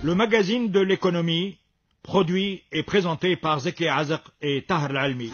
Le magazine de l'économie, produit et présenté par Zeki Azak et Tahar Al-Almi.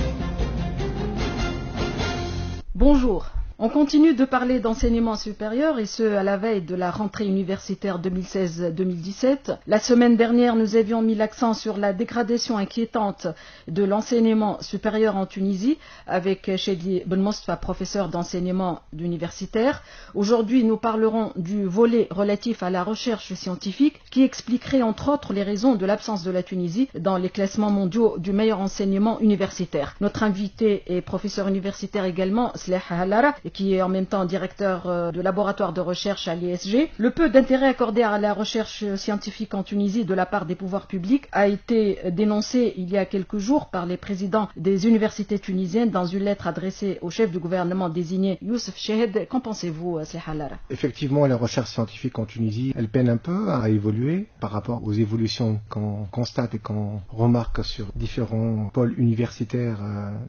Bonjour. On continue de parler d'enseignement supérieur et ce à la veille de la rentrée universitaire 2016-2017. La semaine dernière, nous avions mis l'accent sur la dégradation inquiétante de l'enseignement supérieur en Tunisie avec Chedli Ben Mostafa, professeur d'enseignement universitaire. Aujourd'hui, nous parlerons du volet relatif à la recherche scientifique qui expliquerait entre autres les raisons de l'absence de la Tunisie dans les classements mondiaux du meilleur enseignement universitaire. Notre invité est professeur universitaire également, Sleh Halara, qui est en même temps directeur de laboratoire de recherche à l'ISG. Le peu d'intérêt accordé à la recherche scientifique en Tunisie de la part des pouvoirs publics a été dénoncé il y a quelques jours par les présidents des universités tunisiennes dans une lettre adressée au chef du gouvernement désigné Youssef Chahed. Qu'en pensez-vous, Sleh Halara? Effectivement, la recherche scientifique en Tunisie, elle peine un peu à évoluer par rapport aux évolutions qu'on constate et qu'on remarque sur différents pôles universitaires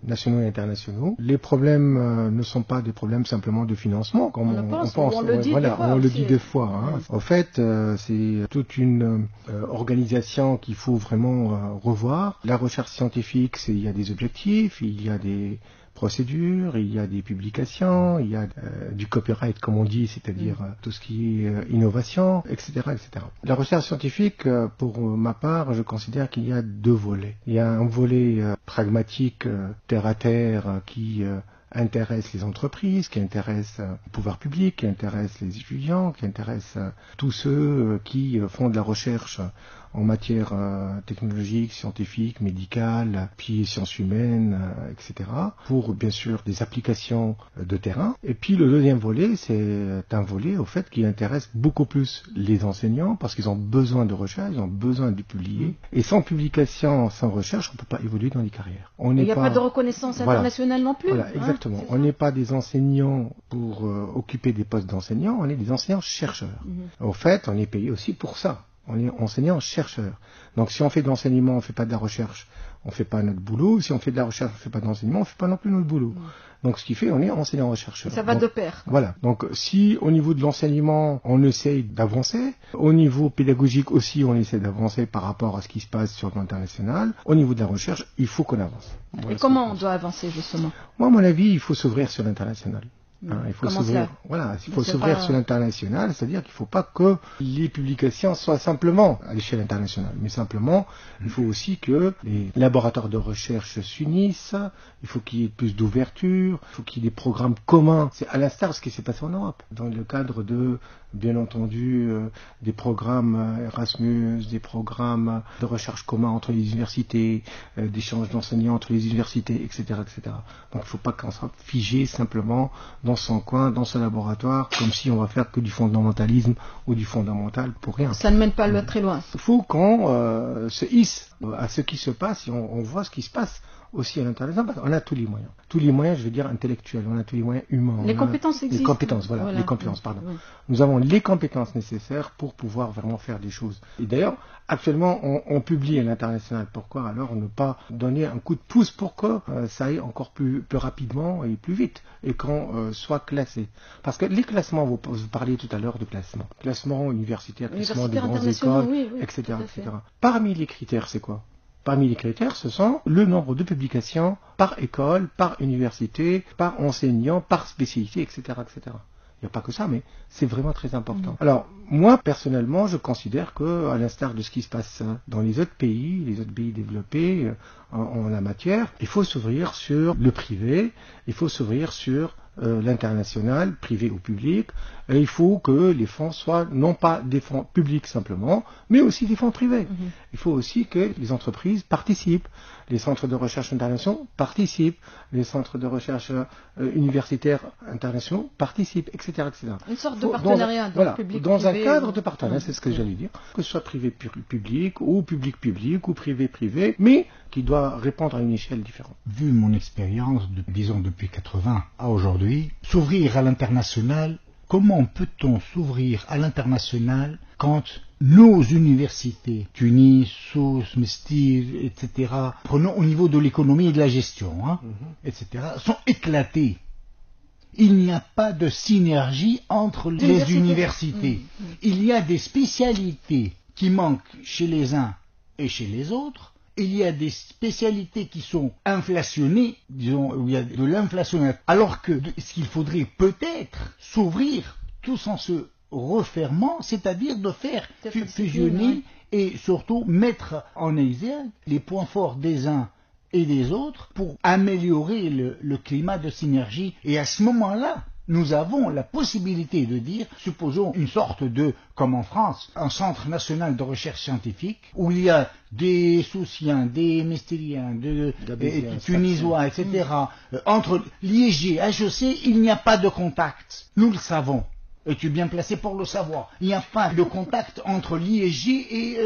nationaux et internationaux. Les problèmes ne sont pas des problèmes simplement de financement, comme on pense. On le dit voilà, des fois. On le dit des fois. Hein. En fait, c'est toute une organisation qu'il faut vraiment revoir. La recherche scientifique, il y a des objectifs, il y a des procédures, il y a des publications, il y a du copyright, comme on dit, c'est-à-dire tout ce qui est innovation, etc., etc. La recherche scientifique, pour ma part, je considère qu'il y a deux volets. Il y a un volet pragmatique, terre à terre, qui intéresse les entreprises, qui intéresse le pouvoir public, qui intéresse les étudiants, qui intéresse tous ceux qui font de la recherche en matière technologique, scientifique, médicale, puis sciences humaines, etc. pour bien sûr des applications de terrain. Et puis le deuxième volet, c'est un volet au fait qui intéresse beaucoup plus les enseignants parce qu'ils ont besoin de recherche, ils ont besoin de publier. Et sans publication, sans recherche, on ne peut pas évoluer dans les carrières. Il n'y a pas de reconnaissance internationale non plus. Voilà, exactement. On n'est pas des enseignants pour occuper des postes d'enseignants, on est des enseignants-chercheurs. Au fait, on est payé aussi pour ça. On est enseignant-chercheur. Donc si on fait de l'enseignement, on ne fait pas de la recherche, on ne fait pas notre boulot. Si on fait de la recherche, on ne fait pas d'enseignement, on ne fait pas non plus notre boulot. Donc ce qui fait, on est enseignant-chercheur. Ça va de pair. Voilà. Donc si au niveau de l'enseignement, on essaye d'avancer, au niveau pédagogique aussi, on essaie d'avancer par rapport à ce qui se passe sur l'international, au niveau de la recherche, il faut qu'on avance. Voilà. Et comment on doit avancer justement? Moi, à mon avis, il faut s'ouvrir sur l'international. Il faut s'ouvrir, sur l'international, c'est-à-dire qu'il ne faut pas que les publications soient simplement à l'échelle internationale, mais simplement, il faut aussi que les laboratoires de recherche s'unissent, il faut qu'il y ait plus d'ouverture, il faut qu'il y ait des programmes communs. C'est à l'instar de ce qui s'est passé en Europe, dans le cadre de, bien entendu, des programmes Erasmus, des programmes de recherche communs entre les universités, d'échange d'enseignants entre les universités, etc., etc. Donc il ne faut pas qu'on soit figé simplement dans son coin, dans son laboratoire, comme si on va faire que du fondamentalisme ou du fondamental pour rien. Ça ne mène pas très loin. Il faut qu'on se hisse à ce qui se passe et on voit ce qui se passe aussi à l'international. On a tous les moyens. Tous les moyens, je veux dire, intellectuels. On a tous les moyens humains. Les compétences existent. Les compétences, voilà. Les compétences, pardon. Oui. Nous avons les compétences nécessaires pour pouvoir vraiment faire des choses. Et d'ailleurs, actuellement, on publie à l'international. Pourquoi alors ne pas donner un coup de pouce pour que ça aille encore plus rapidement et plus vite et qu'on soit classé? Parce que les classements, vous parliez tout à l'heure de classement. Classement universitaire, classement des grandes écoles, etc., etc. Parmi les critères, c'est quoi? Parmi les critères, ce sont le nombre de publications par école, par université, par enseignant, par spécialité, etc., etc. Il n'y a pas que ça, mais c'est vraiment très important. Alors, moi, personnellement, je considère que, à l'instar de ce qui se passe dans les autres pays développés en la matière, il faut s'ouvrir sur le privé, il faut s'ouvrir sur l'international, privé ou public, et il faut que les fonds soient non pas des fonds publics simplement, mais aussi des fonds privés. Il faut aussi que les entreprises participent, les centres de recherche internationaux participent, les centres de recherche universitaires internationaux participent, etc., etc. Une sorte de partenariat public-privé. Dans un cadre de partenariat, c'est ce que j'allais dire, que ce soit privé-public ou public-public ou privé-privé, mais qui doit répondre à une échelle différente. Vu mon expérience, disons depuis 80 à aujourd'hui, s'ouvrir à l'international, comment peut-on s'ouvrir à l'international quand nos universités, Tunis, Sousse, Mestir, etc., prenons au niveau de l'économie et de la gestion, etc., sont éclatées. il n'y a pas de synergie entre les universités. Il y a des spécialités qui manquent chez les uns et chez les autres. Il y a des spécialités qui sont inflationnées, disons, où il y a de l'inflation, alors que ce qu'il faudrait peut-être s'ouvrir tous en se refermant, c'est-à-dire de faire fusionner et surtout mettre en exergue les points forts des uns et des autres pour améliorer le climat de synergie. Et à ce moment-là, nous avons la possibilité de dire, supposons une sorte de, comme en France, un centre national de recherche scientifique, où il y a des Soussiens, des Mestériens, des Tunisois, etc. Entre l'IEG et HEC, il n'y a pas de contact. Nous le savons. Et tu es bien placé pour le savoir. Il n'y a pas de contact entre l'IEG et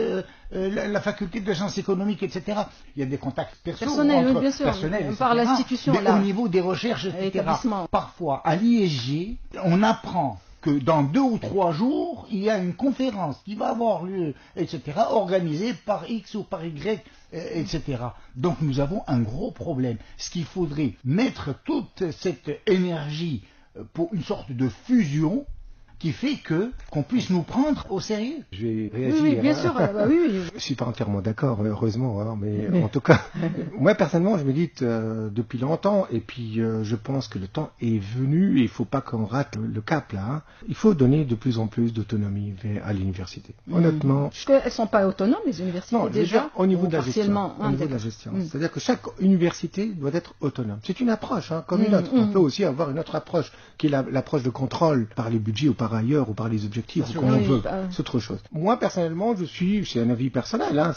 la faculté de sciences économiques, etc. Il y a des contacts personnels, bien sûr, par l'institution, au niveau des recherches, etc. Parfois, à l'IEG, on apprend que dans 2 ou 3 jours, il y a une conférence qui va avoir lieu, etc., organisée par X ou par Y, etc. Donc nous avons un gros problème. Ce qu'il faudrait mettre toute cette énergie pour une sorte de fusion qui fait qu'on puisse nous prendre au sérieux. Je vais réagir. Oui, bien sûr. Je suis pas entièrement d'accord, heureusement, hein, mais en tout cas, moi personnellement, je médite depuis longtemps, et puis je pense que le temps est venu, et il faut pas qu'on rate le cap là. Hein. Il faut donner de plus en plus d'autonomie à l'université. Honnêtement. Parce qu'elles sont pas autonomes, les universités, non, déjà au niveau de la gestion. Au niveau de la gestion. C'est-à-dire que chaque université doit être autonome. C'est une approche, hein, comme une autre. On peut aussi avoir une autre approche, qui est l'approche de contrôle par les budgets ou par ailleurs ou par les objectifs, comme on veut, c'est autre chose. Moi personnellement, c'est un avis personnel, hein,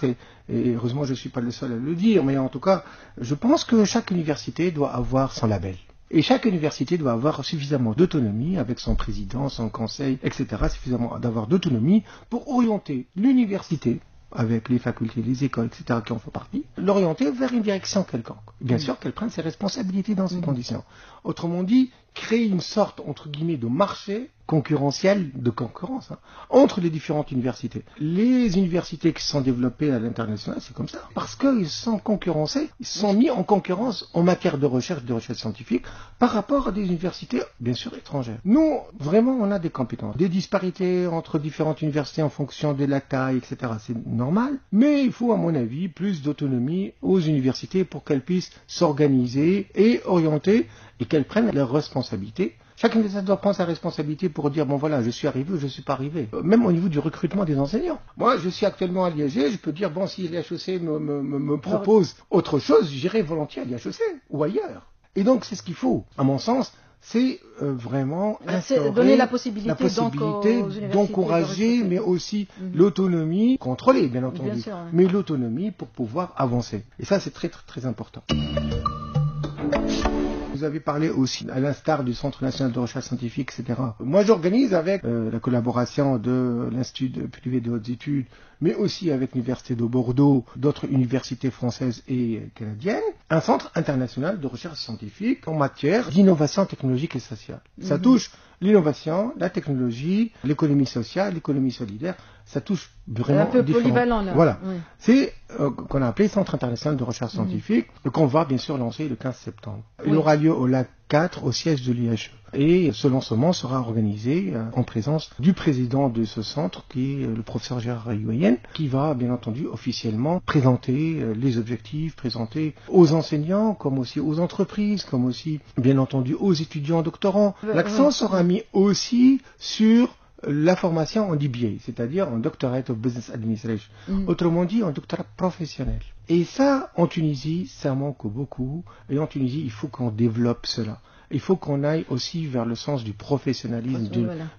et heureusement je ne suis pas le seul à le dire, mais en tout cas, je pense que chaque université doit avoir son label. Et chaque université doit avoir suffisamment d'autonomie avec son président, son conseil, etc., suffisamment d'avoir d'autonomie pour orienter l'université, avec les facultés, les écoles, etc., qui en font partie, l'orienter vers une direction quelconque. Bien sûr qu'elle prenne ses responsabilités dans ces conditions. Autrement dit, créer une sorte, entre guillemets, de marché concurrentiel, de concurrence, hein, entre les différentes universités. Les universités qui sont développées à l'international, c'est comme ça, parce qu'ils sont concurrencés, ils sont mis en concurrence en matière de recherche scientifique, par rapport à des universités, bien sûr, étrangères. Nous, vraiment, on a des compétences. Des disparités entre différentes universités en fonction de la taille, etc., c'est normal, mais il faut, à mon avis, plus d'autonomie aux universités pour qu'elles puissent s'organiser et orienter, et qu'elles prennent leurs responsabilités. Chaque université doit prendre sa responsabilité pour dire, bon voilà, je suis arrivé ou je ne suis pas arrivé. Même au niveau du recrutement des enseignants. Moi, je suis actuellement à l'IEG, je peux dire, bon, si l'IHEC me propose autre chose, j'irai volontier à l'IHEC ou ailleurs. Et donc, c'est ce qu'il faut, à mon sens, c'est vraiment donner la possibilité d'encourager, mais aussi l'autonomie, contrôlée bien entendu, bien sûr, mais l'autonomie pour pouvoir avancer. Et ça, c'est très très très important. Vous avez parlé aussi, à l'instar du Centre national de recherche scientifique, etc. Moi, j'organise avec la collaboration de l'Institut privé de hautes études, mais aussi avec l'Université de Bordeaux, d'autres universités françaises et canadiennes, un centre international de recherche scientifique en matière d'innovation technologique et sociale. Ça touche l'innovation, la technologie, l'économie sociale, l'économie solidaire, ça touche vraiment un peu polyvalent là. Voilà. Oui. C'est qu'on a appelé Centre international de recherche scientifique, qu'on va bien sûr lancer le 15 septembre. Il aura lieu au lac 4, au siège de l'IHE. Et ce lancement sera organisé en présence du président de ce centre, qui est le professeur Gérard Ayoyen, qui va bien entendu officiellement présenter les objectifs, présenter aux enseignants, comme aussi aux entreprises, comme aussi bien entendu aux étudiants doctorants. L'accent sera mis aussi sur la formation en DBA, c'est-à-dire en Doctorate of Business Administration, autrement dit en doctorat professionnel. Et ça, en Tunisie, ça manque beaucoup, et en Tunisie, il faut qu'on développe cela. Il faut qu'on aille aussi vers le sens du professionnalisme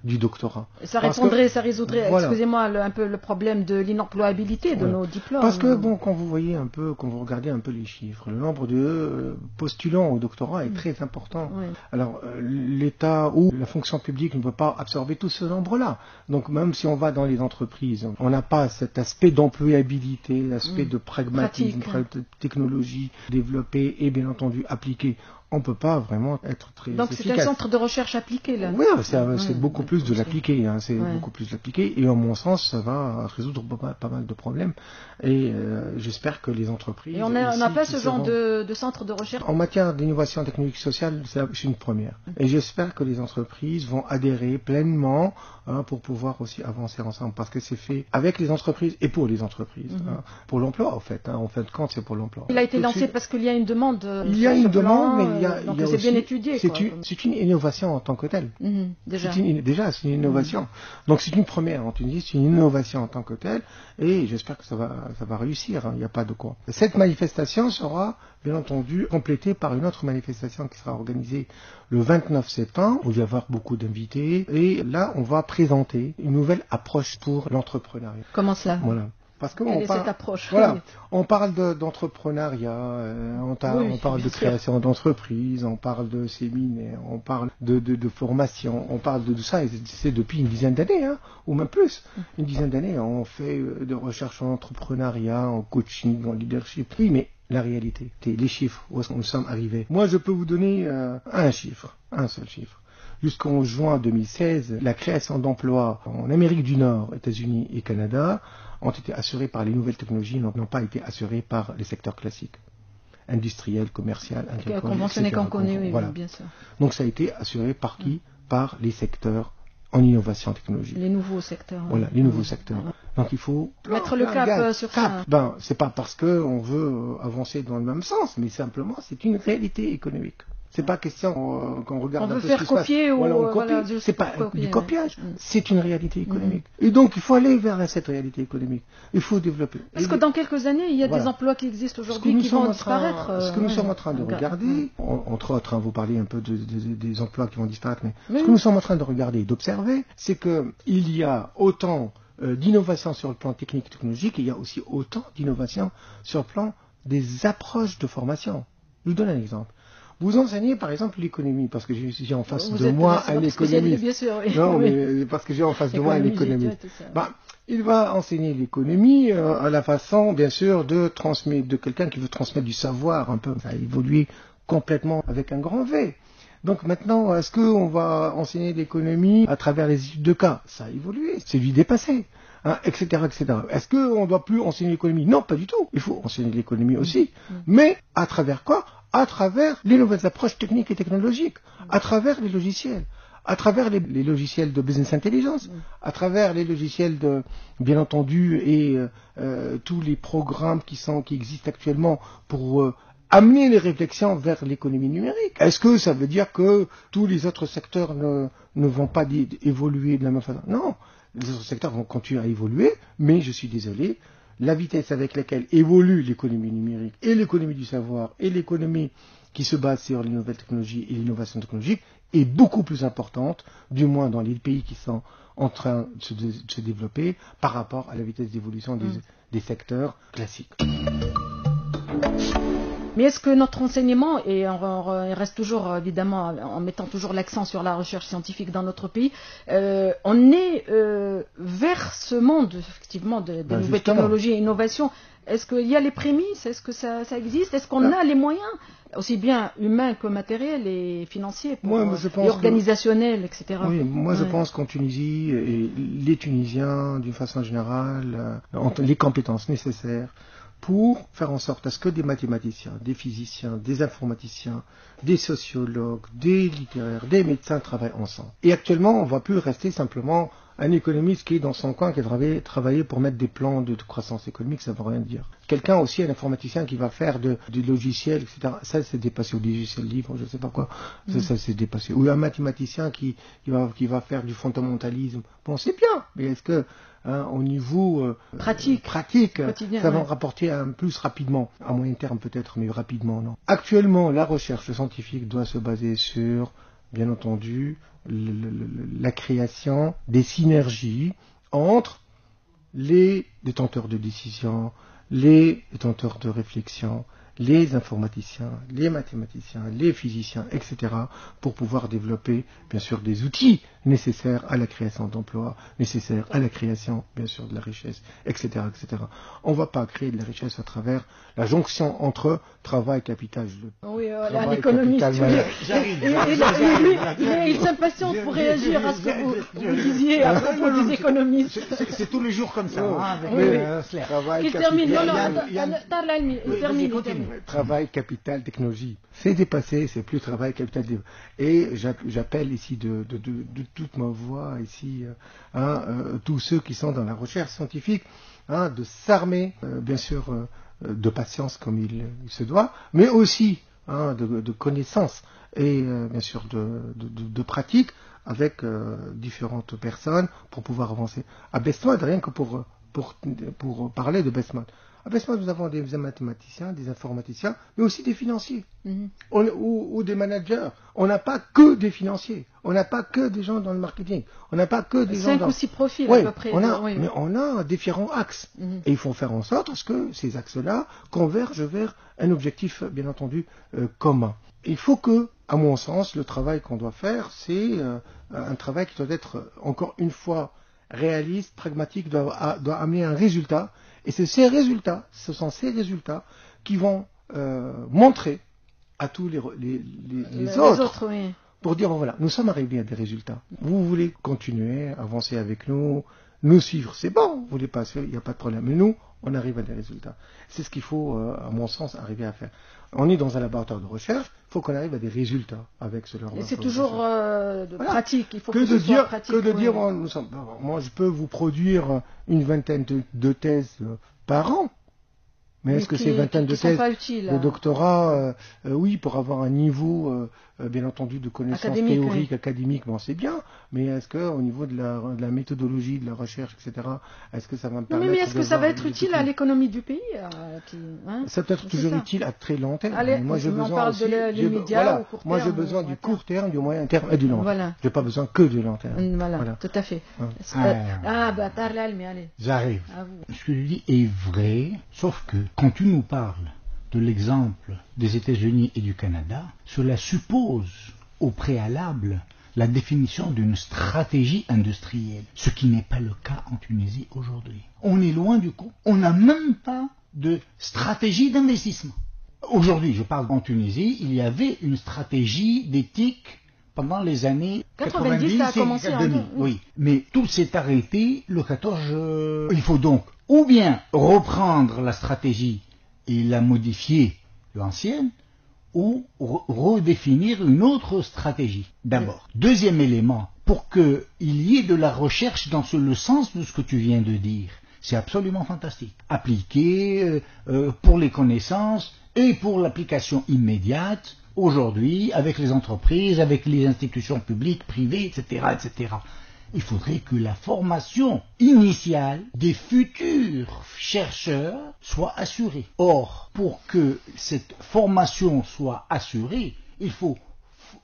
du doctorat. Ça résoudrait, excusez-moi, un peu le problème de l'inemployabilité de nos diplômes. Parce que, bon, quand vous regardez un peu les chiffres, le nombre de postulants au doctorat est très important. Alors, l'État ou la fonction publique ne peut pas absorber tout ce nombre-là. Donc, même si on va dans les entreprises, on n'a pas cet aspect d'employabilité, l'aspect de pragmatisme, de technologie développée et bien entendu appliquée on ne peut pas vraiment être très Donc efficace. c'est un centre de recherche appliqué là. Oui, c'est beaucoup plus de l'appliqué, c'est beaucoup plus de l'appliqué, et en mon sens, ça va résoudre pas mal de problèmes, et j'espère que les entreprises... Et on n'a pas ce genre de centre de recherche. En matière d'innovation technologique sociale, c'est une première, et j'espère que les entreprises vont adhérer pleinement pour pouvoir aussi avancer ensemble, parce que c'est fait avec les entreprises et pour les entreprises, pour l'emploi en fait de compte, c'est pour l'emploi. Il a été lancé parce qu'il y a une demande. Il y a une demande, mais donc c'est bien étudié. C'est une innovation en tant que telle. Déjà, c'est une innovation. Donc c'est une première en Tunisie, c'est une innovation en tant que telle, et j'espère que ça va réussir. Il n'y a pas de quoi. Cette manifestation sera bien entendu complétée par une autre manifestation qui sera organisée le 29 septembre, où il va y avoir beaucoup d'invités, et là on va présenter une nouvelle approche pour l'entrepreneuriat. Comment cela? Voilà. Parce que cette approche? Voilà, on parle d'entrepreneuriat, on parle de création d'entreprises, on parle de séminaires, on parle de formation, on parle de ça, et c'est depuis une dizaine d'années, ou même plus. Une dizaine d'années, on fait de recherche en entrepreneuriat, en coaching, en leadership. Oui, mais la réalité, les chiffres, où est-ce que nous sommes arrivés? Moi, je peux vous donner un seul chiffre. Jusqu'en juin 2016, la création d'emplois en Amérique du Nord, États-Unis et Canada ont été assurées par les nouvelles technologies, n'ont pas été assurées par les secteurs classiques, industriels, commercial, agricole, conventionnés qu'on connaît, oui, voilà. Bien sûr. Donc ça a été assuré par qui? Par les secteurs en innovation technologique. Les nouveaux secteurs. Voilà, les nouveaux secteurs. Donc il faut mettre le cap sur ça. C'est pas parce qu'on veut avancer dans le même sens, mais simplement c'est une réalité économique. C'est pas question qu'on regarde on un veut peu faire ce qui se passe. copier ou on copie. C'est pas du copiage, c'est une réalité économique. Et donc il faut aller vers cette réalité économique. Il faut développer. Parce que dans quelques années, il y a des emplois qui existent aujourd'hui qui vont disparaître. Ce que nous sommes en train de regarder, entre autres, vous parlez un peu des emplois qui vont disparaître, mais ce que nous sommes en train de regarder et d'observer, c'est que il y a autant d'innovation sur le plan technique et technologique, et il y a aussi autant d'innovation sur le plan des approches de formation. Je vous donne un exemple. Vous enseignez par exemple l'économie, parce que j'ai en face de moi un économiste. Bien sûr, oui. Non, mais parce que j'ai en face de moi un économiste. Il va enseigner l'économie à la façon, bien sûr, de quelqu'un qui veut transmettre du savoir, un peu. Ça a évolué complètement avec un grand V. Donc maintenant, est-ce qu'on va enseigner l'économie à travers les études de cas? Ça a évolué, c'est du dépassé. Etc. Est-ce qu'on ne doit plus enseigner l'économie? Non, pas du tout. Il faut enseigner l'économie aussi. Mais à travers quoi? À travers les nouvelles approches techniques et technologiques, à travers les logiciels, à travers les logiciels de business intelligence, à travers les logiciels de, bien entendu, et tous les programmes qui existent actuellement pour amener les réflexions vers l'économie numérique. Est-ce que ça veut dire que tous les autres secteurs ne vont pas évoluer de la même façon? Non, les autres secteurs vont continuer à évoluer, mais je suis désolé, la vitesse avec laquelle évolue l'économie numérique et l'économie du savoir et l'économie qui se base sur les nouvelles technologies et l'innovation technologique est beaucoup plus importante, du moins dans les pays qui sont en train de se développer par rapport à la vitesse d'évolution des secteurs classiques. Mais est-ce que notre enseignement, et on reste toujours évidemment en mettant toujours l'accent sur la recherche scientifique dans notre pays, on est vers ce monde effectivement des nouvelles technologies et innovations. Est-ce qu'il y a les prémices? Est-ce que ça existe? Est-ce qu'on a les moyens, aussi bien humains que matériels et financiers, et organisationnels, etc. Oui, moi je pense qu'en Tunisie, et les Tunisiens d'une façon générale ont les compétences nécessaires pour faire en sorte à ce que des mathématiciens, des physiciens, des informaticiens, des sociologues, des littéraires, des médecins travaillent ensemble. Et actuellement, on ne va plus rester simplement un économiste qui est dans son coin, qui a travaillé pour mettre des plans de croissance économique, ça ne veut rien dire. Quelqu'un aussi, un informaticien qui va faire du logiciel, etc. Ça, c'est dépassé. Au logiciel libre, je ne sais pas quoi. Ça, c'est dépassé. Ou un mathématicien qui va faire du fondamentalisme. Bon, c'est bien, mais est-ce que au niveau pratique, ça va rapporter plus rapidement, à moyen terme peut-être, mais rapidement non. Actuellement, la recherche scientifique doit se baser sur, bien entendu, la création des synergies entre les détenteurs de décision, les détenteurs de réflexion, les informaticiens, les mathématiciens, les physiciens, etc., pour pouvoir développer, bien sûr, des outils nécessaires à la création d'emplois, nécessaires à la création, bien sûr, de la richesse, etc., etc. On ne va pas créer de la richesse à travers la jonction entre travail, capital. Oui, l'économiste. Il s'impatiente pour réagir à ce que vous disiez à propos des économistes. C'est tous les jours comme ça. Il termine. Travail, capital, technologie. C'est dépassé, c'est plus travail, capital. Et j'appelle ici de toute ma voix, ici, tous ceux qui sont dans la recherche scientifique, de s'armer, bien sûr, de patience comme il se doit, mais aussi de connaissances et bien sûr de pratiques avec différentes personnes pour pouvoir avancer. À Bestmod, rien que pour parler de Bestmod. À Bestmod, nous avons des mathématiciens, des informaticiens, mais aussi des financiers ou des managers. On n'a pas que des financiers, on n'a pas que des gens dans le marketing, on n'a pas que des gens dans... 5 ou 6 profils à peu près. Mais on a différents axes. Et il faut faire en sorte à ce que ces axes-là convergent vers un objectif, bien entendu, commun. Il faut que, à mon sens, le travail qu'on doit faire, c'est un travail qui doit être, encore une fois, réaliste, pragmatique, doit amener un résultat. Et ce sont ces résultats qui vont montrer à tous les autres pour dire, voilà, nous sommes arrivés à des résultats. Vous voulez continuer, avancer avec nous, nous suivre, c'est bon, vous voulez pas suivre, il n'y a pas de problème. Mais nous, on arrive à des résultats. C'est ce qu'il faut, à mon sens, arriver à faire. On est dans un laboratoire de recherche, il faut qu'on arrive à des résultats avec ce laboratoire. Et c'est toujours pratique, il faut que ce soit pratique. Que de dire, moi je peux vous produire une vingtaine de thèses par an. Mais est-ce que ces vingtaines de thèses de doctorat, oui, pour avoir un niveau, bien entendu, de connaissances théoriques, académiques, bon, c'est bien, mais est-ce que au niveau de la méthodologie, de la recherche, etc., est-ce que ça va me permettre... Mais est-ce que ça va être utile à l'économie du pays ça peut être toujours utile à très long terme. Allez, moi, j'ai besoin aussi, voilà, moi, j'ai besoin du court terme, du moyen terme et du long terme. Je n'ai pas besoin que du long terme. Voilà, tout à fait. Allez. J'arrive. Ce que je dis est vrai, sauf que quand tu nous parles de l'exemple des États-Unis et du Canada, cela suppose au préalable la définition d'une stratégie industrielle, ce qui n'est pas le cas en Tunisie aujourd'hui. On est loin du compte. On n'a même pas de stratégie d'investissement. Aujourd'hui, je parle en Tunisie, il y avait une stratégie d'éthique pendant les années 90 ça a commencé 2000. Oui, mais tout s'est arrêté le 14. Il faut donc ou bien reprendre la stratégie et la modifier, l'ancienne, ou redéfinir une autre stratégie, d'abord. Deuxième élément, pour qu'il y ait de la recherche dans le sens de ce que tu viens de dire, c'est absolument fantastique. Appliqué pour les connaissances et pour l'application immédiate, aujourd'hui, avec les entreprises, avec les institutions publiques, privées, etc., etc. Il faudrait que la formation initiale des futurs chercheurs soit assurée. Or, pour que cette formation soit assurée, il faut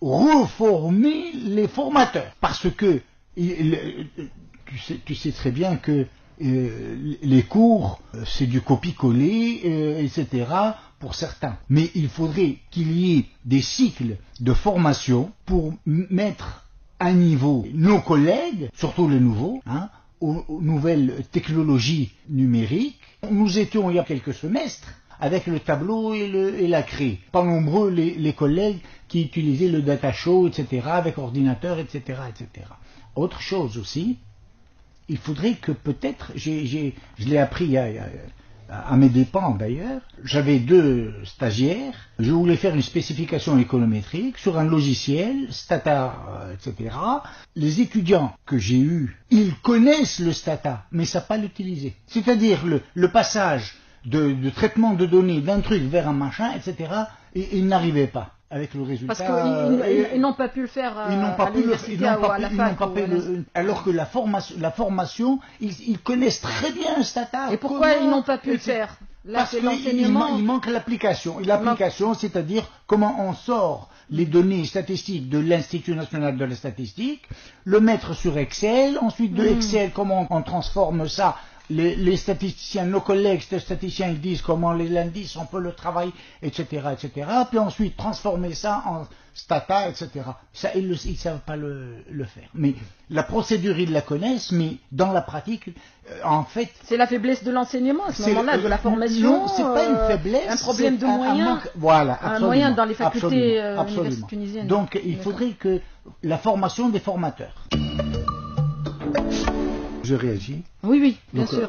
reformer les formateurs. Parce que tu sais très bien que les cours, c'est du copier-coller, etc., pour certains. Mais il faudrait qu'il y ait des cycles de formation pour mettre à niveau nos collègues, surtout les nouveaux, aux nouvelles technologies numériques. Nous étions il y a quelques semestres avec le tableau et la craie. Pas nombreux les collègues qui utilisaient le data show, etc., avec ordinateur, etc., etc. Autre chose aussi, il faudrait que peut-être, je l'ai appris à mes dépens d'ailleurs, j'avais 2 stagiaires, je voulais faire une spécification économétrique sur un logiciel, Stata, etc. Les étudiants que j'ai eus, ils connaissent le Stata, mais ne savent pas l'utiliser. C'est-à-dire le passage de traitement de données d'un truc vers un machin, etc., et ils n'arrivaient pas. Avec le résultat, parce qu'ils n'ont pas pu le faire à l'université ou à la fac. Alors que la formation, ils connaissent très bien Stata. Et pourquoi ils n'ont pas pu le faire? Là, parce qu'il manque l'application. L'application, c'est-à-dire comment on sort les données statistiques de l'Institut national de la statistique, le mettre sur Excel, ensuite de Excel, comment on transforme ça les statisticiens, nos collègues statisticiens, ils disent comment les lundis, on peut le travailler, etc., etc. Puis ensuite transformer ça en stata, etc. Ça, ils ne savent pas le faire. Mais la procédure, ils la connaissent, mais dans la pratique, en fait... C'est la faiblesse de l'enseignement à ce moment-là, de la formation. Non, c'est pas une faiblesse. Un problème de moyens. Voilà, un moyen dans les facultés absolument. tunisiennes. Donc, il faudrait que la formation des formateurs. Je réagis. Oui, bien Donc, sûr.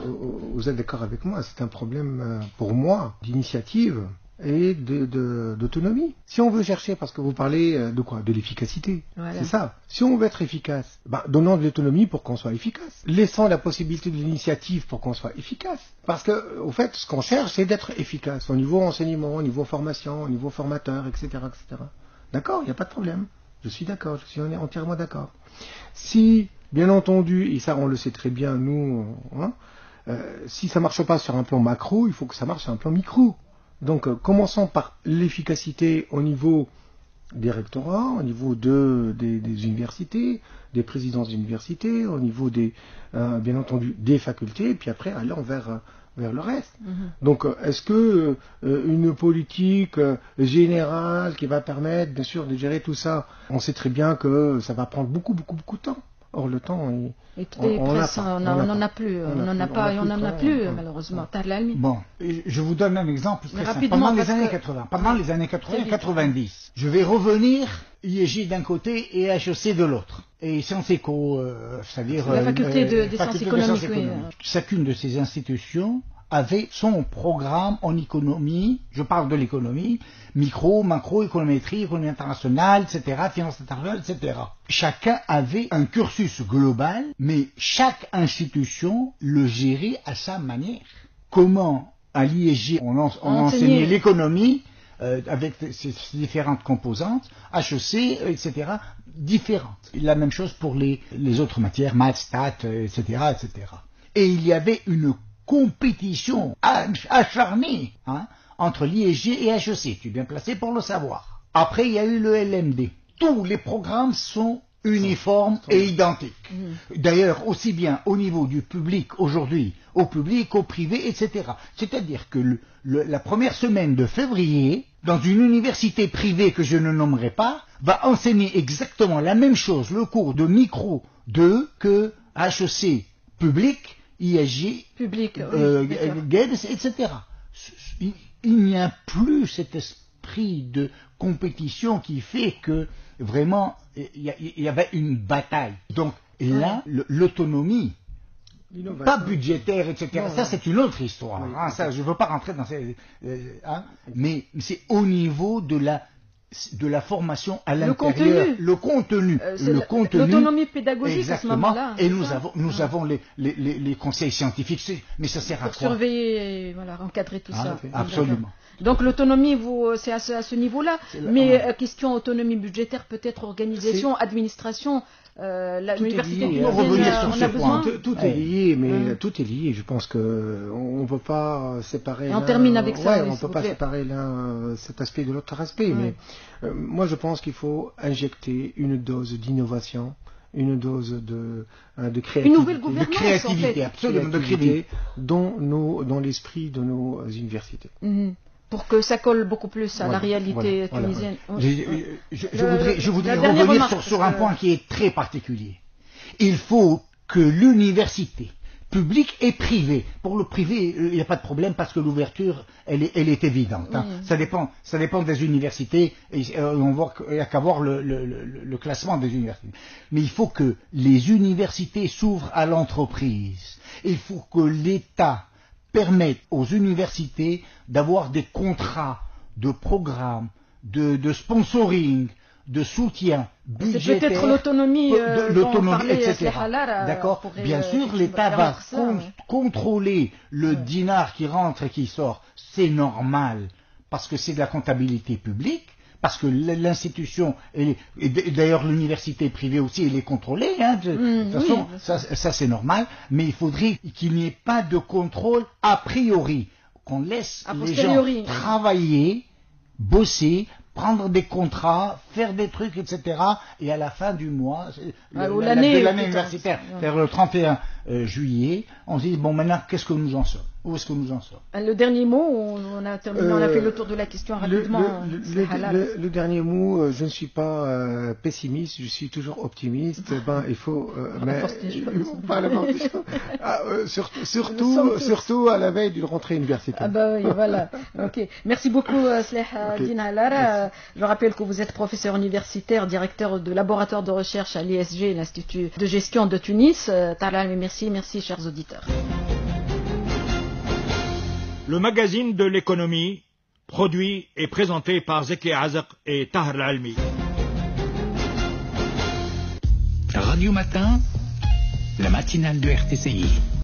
Vous êtes d'accord avec moi, c'est un problème pour moi d'initiative et d'autonomie. Si on veut chercher, parce que vous parlez de quoi? De l'efficacité. Voilà. C'est ça. Si on veut être efficace, donnons de l'autonomie pour qu'on soit efficace. Laissons la possibilité de l'initiative pour qu'on soit efficace. Parce que, au fait, ce qu'on cherche, c'est d'être efficace au niveau enseignement, au niveau formation, au niveau formateur, etc., etc. D'accord, il n'y a pas de problème. Je suis d'accord, je suis entièrement d'accord. Si, bien entendu, et ça on le sait très bien, nous, si ça ne marche pas sur un plan macro, il faut que ça marche sur un plan micro. Donc, commençons par l'efficacité au niveau des rectorats, au niveau des universités, des présidences d'universités, au niveau bien entendu, des facultés, et puis après, allons vers le reste. Donc, est-ce que une politique générale qui va permettre, bien sûr, de gérer tout ça, on sait très bien que ça va prendre beaucoup de temps. Or, le temps, on n'en a plus, malheureusement. Bon, je vous donne un exemple très simple. Pendant les années 80-90, je vais revenir IEJ d'un côté et HEC de l'autre. Et Sciences Éco, c'est-à-dire... La faculté des sciences économiques, oui. Chacune de ces institutions avait son programme en économie, je parle de l'économie, micro, macro, économétrie, économie internationale, etc., finance internationale, etc. Chacun avait un cursus global, mais chaque institution le gérait à sa manière. Comment à l'IEG on enseignait l'économie avec ses différentes composantes, HEC, etc., différentes. La même chose pour les autres matières, maths, stats, etc., etc. Et il y avait une compétition acharnée entre l'IEG et HEC. Tu es bien placé pour le savoir. Après, il y a eu le LMD. Tous les programmes sont uniformes et identiques. D'ailleurs, aussi bien au niveau du public aujourd'hui, au public, au privé, etc. C'est-à-dire que la première semaine de février, dans une université privée que je ne nommerai pas, va enseigner exactement la même chose, le cours de micro 2 que HEC public, IEG, public, GEDS, etc. Il n'y a plus cet esprit de compétition qui fait que vraiment il y avait une bataille. Donc là, l'autonomie, pas budgétaire, etc. Non, ça c'est une autre histoire. Ça, je ne veux pas rentrer dans ces... mais c'est au niveau de la formation à l'intérieur, le contenu, l'autonomie pédagogique. Exactement. À ce moment-là, et nous avons les conseils scientifiques, mais ça sert à quoi? Pour surveiller, encadrer tout ça. Absolument. Donc l'autonomie, c'est à ce niveau-là. Mais question autonomie budgétaire, peut-être organisation, administration. L'université on a besoin. Tout est lié, mais tout est lié. Je pense que on ne peut pas séparer. Et on termine avec ça. On ne peut pas séparer cet aspect de l'autre aspect. Mais moi, je pense qu'il faut injecter une dose d'innovation, une dose de créativité, une nouvelle gouvernance, en fait, absolument, de créativité dans l'esprit de nos universités. Pour que ça colle beaucoup plus à la réalité tunisienne. Je voudrais revenir sur un point qui est très particulier. Il faut que l'université, publique et privée, pour le privé, il n'y a pas de problème parce que l'ouverture, elle est évidente. Ça dépend des universités, et on voit qu'il n'y a qu'à voir le classement des universités. Mais il faut que les universités s'ouvrent à l'entreprise. Il faut que l'État permettre aux universités d'avoir des contrats de programme, de sponsoring, de soutien budgétaire. C'est peut-être l'autonomie, etc. D'accord. Bien sûr, l'État va contrôler le dinar qui rentre et qui sort. C'est normal, parce que c'est de la comptabilité publique. Parce que l'institution, et d'ailleurs l'université privée aussi, elle est contrôlée, de toute façon, ça c'est normal, mais il faudrait qu'il n'y ait pas de contrôle a priori, qu'on laisse les gens travailler, bosser, prendre des contrats, faire des trucs, etc. Et à la fin du mois, ou de l'année universitaire, c'est-à-dire le 31 juillet, on se dit, bon, maintenant, qu'est-ce que nous en sommes? Où est-ce que nous en sommes? Le dernier mot, on a terminé, on a fait le tour de la question rapidement. Le dernier mot, je ne suis pas pessimiste, je suis toujours optimiste. Il faut surtout à la veille d'une rentrée universitaire. Oui, voilà. Ok. Merci beaucoup, Sleh Dina Lara. Je rappelle que vous êtes professeur universitaire, directeur de laboratoire de recherche à l'ISG, l'Institut de gestion de Tunis. Merci, chers auditeurs. Le magazine de l'économie, produit et présenté par Zeki Azak et Tahar Al-Almi. Radio Matin, la matinale de RTCI.